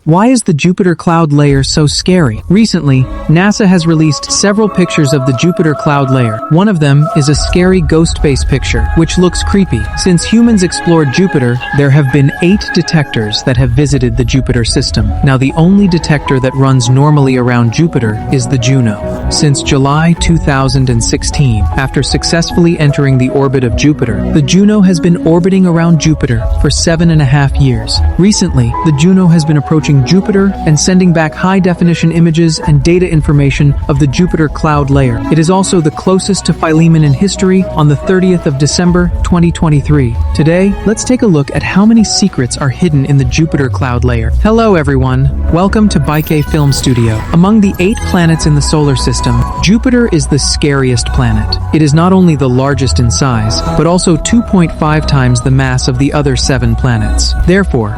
Why is the Jupiter cloud layer so scary? Recently, NASA has released several pictures of the Jupiter cloud layer. One of them is a scary ghost-based picture, which looks creepy. Since humans explored Jupiter, there have been 8 detectors that have visited the Jupiter system. Now, the only detector that runs normally around Jupiter is the Juno. Since July 2016, after successfully entering the orbit of Jupiter, the Juno has been orbiting around Jupiter for 7.5 years. Recently, the Juno has been approaching Jupiter and sending back high-definition images and data information of the Jupiter cloud layer. It is also the closest to Philemon in history on the 30th of December 2023. Today, let's take a look at how many secrets are hidden in the Jupiter cloud layer. Hello everyone, welcome to Baike Film Studio. Among the 8 planets in the solar system, Jupiter is the scariest planet. It is not only the largest in size, but also 2.5 times the mass of the other 7 planets. Therefore,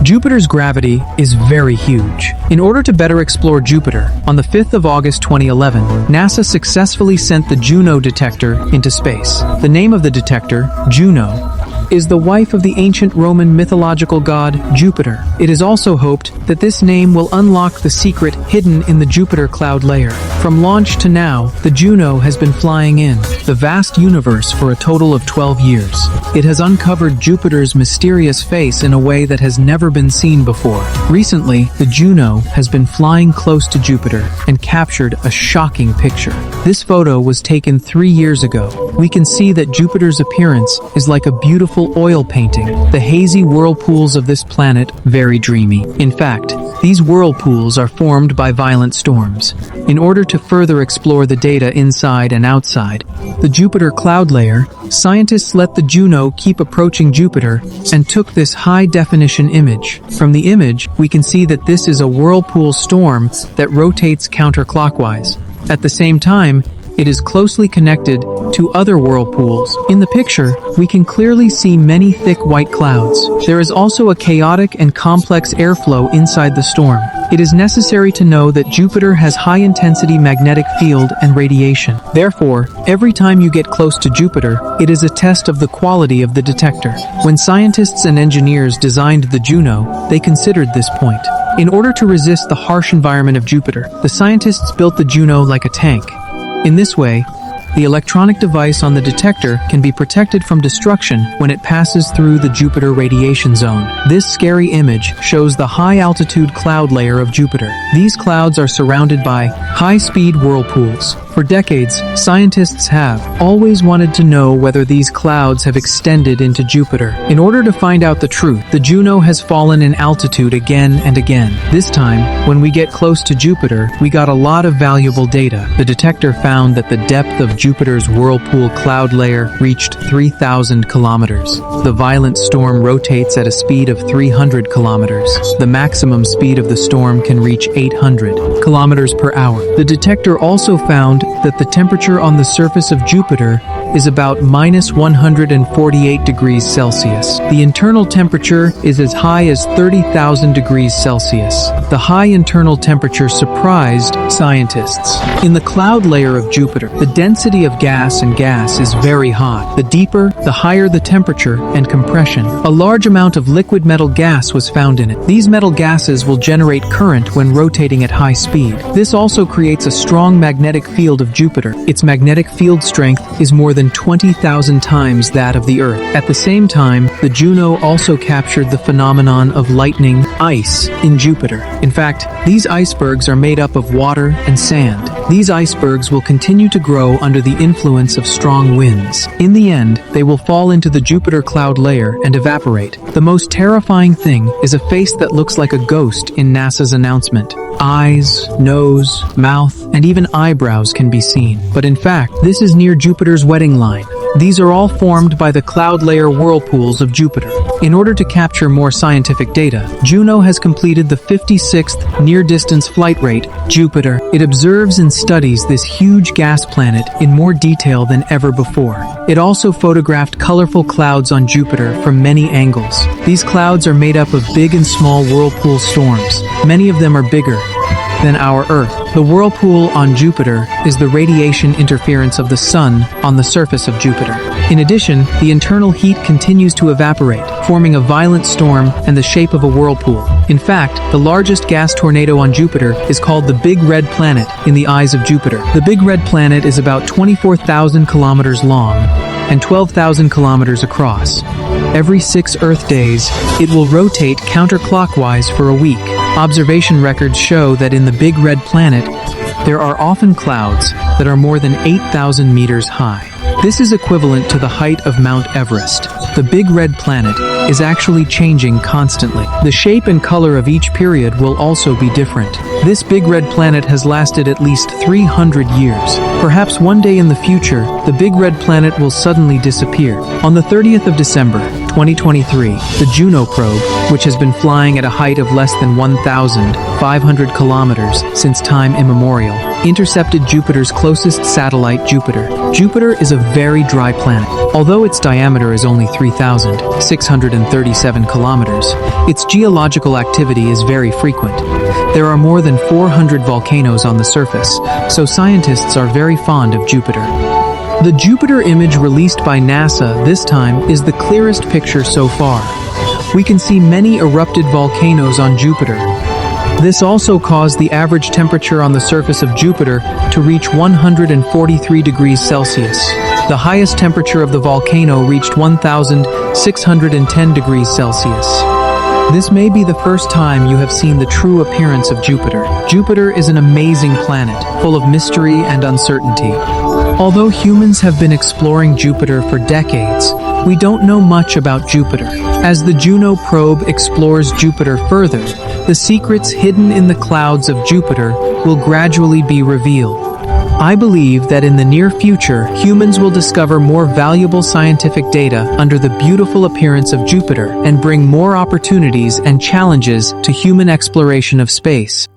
Jupiter's gravity is very huge. In order to better explore Jupiter, on the 5th of August 2011, NASA successfully sent the Juno detector into space. The name of the detector, Juno, is the wife of the ancient Roman mythological god Jupiter. It is also hoped that this name will unlock the secret hidden in the Jupiter cloud layer. From launch to now, the Juno has been flying in the vast universe for a total of 12 years. It has uncovered Jupiter's mysterious face in a way that has never been seen before. Recently, the Juno has been flying close to Jupiter and captured a shocking picture. This photo was taken 3 years ago. We can see that Jupiter's appearance is like a beautiful oil painting. The hazy whirlpools of this planet very dreamy. In fact, these whirlpools are formed by violent storms. In order to further explore the data inside and outside the Jupiter cloud layer, scientists let the Juno keep approaching Jupiter and took this high-definition image. From the image, we can see that this is a whirlpool storm that rotates counterclockwise. At the same time, it is closely connected to other whirlpools. In the picture, we can clearly see many thick white clouds. There is also a chaotic and complex airflow inside the storm. It is necessary to know that Jupiter has high-intensity magnetic field and radiation. Therefore, every time you get close to Jupiter, it is a test of the quality of the detector. When scientists and engineers designed the Juno, they considered this point. In order to resist the harsh environment of Jupiter, the scientists built the Juno like a tank. In this way, the electronic device on the detector can be protected from destruction when it passes through the Jupiter radiation zone. This scary image shows the high-altitude cloud layer of Jupiter. These clouds are surrounded by high-speed whirlpools. For decades, scientists have always wanted to know whether these clouds have extended into Jupiter. In order to find out the truth, the Juno has fallen in altitude again and again. This time, when we get close to Jupiter, we got a lot of valuable data. The detector found that the depth of Jupiter's whirlpool cloud layer reached 3,000 kilometers. The violent storm rotates at a speed of 300 kilometers. The maximum speed of the storm can reach 800 kilometers per hour. The detector also found that the temperature on the surface of Jupiter is about minus 148 degrees Celsius. The internal temperature is as high as 30,000 degrees Celsius. The high internal temperature surprised scientists. In the cloud layer of Jupiter, the density of gas is very hot. The deeper, the higher the temperature and compression. A large amount of liquid metal gas was found in it. These metal gases will generate current when rotating at high speed. This also creates a strong magnetic field of Jupiter. Its magnetic field strength is more than 20,000 times that of the Earth. At the same time, the Juno also captured the phenomenon of lightning ice in Jupiter. In fact, these icebergs are made up of water and sand. These icebergs will continue to grow under the influence of strong winds. In the end, they will fall into the Jupiter cloud layer and evaporate. The most terrifying thing is a face that looks like a ghost in NASA's announcement. Eyes, nose, mouth, and even eyebrows can be seen. But in fact, this is near Jupiter's wetting line. These are all formed by the cloud layer whirlpools of Jupiter. In order to capture more scientific data, Juno has completed the 56th near-distance flight rate, Jupiter. It observes and studies this huge gas planet in more detail than ever before. It also photographed colorful clouds on Jupiter from many angles. These clouds are made up of big and small whirlpool storms. Many of them are bigger than our Earth. The whirlpool on Jupiter is the radiation interference of the Sun on the surface of Jupiter. In addition, the internal heat continues to evaporate, forming a violent storm and the shape of a whirlpool. In fact, the largest gas tornado on Jupiter is called the Big Red Planet in the eyes of Jupiter. The Big Red Planet is about 24,000 kilometers long and 12,000 kilometers across. Every 6 Earth days, it will rotate counterclockwise for a week. Observation records show that in the Big Red Planet, there are often clouds that are more than 8,000 meters high. This is equivalent to the height of Mount Everest. The Big Red Planet is actually changing constantly. The shape and color of each period will also be different. This Big Red Planet has lasted at least 300 years. Perhaps one day in the future, the Big Red Planet will suddenly disappear. On the 30th of December, 2023, the Juno probe, which has been flying at a height of less than 1,500 kilometers since time immemorial, intercepted Jupiter's closest satellite, Jupiter. Jupiter is a very dry planet. Although its diameter is only 3,637 kilometers, its geological activity is very frequent. There are more than 400 volcanoes on the surface, so scientists are very fond of Jupiter. The Jupiter image released by NASA this time is the clearest picture so far. We can see many erupted volcanoes on Jupiter. This also caused the average temperature on the surface of Jupiter to reach 143 degrees Celsius. The highest temperature of the volcano reached 1,610 degrees Celsius. This may be the first time you have seen the true appearance of Jupiter. Jupiter is an amazing planet, full of mystery and uncertainty. Although humans have been exploring Jupiter for decades, we don't know much about Jupiter. As the Juno probe explores Jupiter further, the secrets hidden in the clouds of Jupiter will gradually be revealed. I believe that in the near future, humans will discover more valuable scientific data under the beautiful appearance of Jupiter and bring more opportunities and challenges to human exploration of space.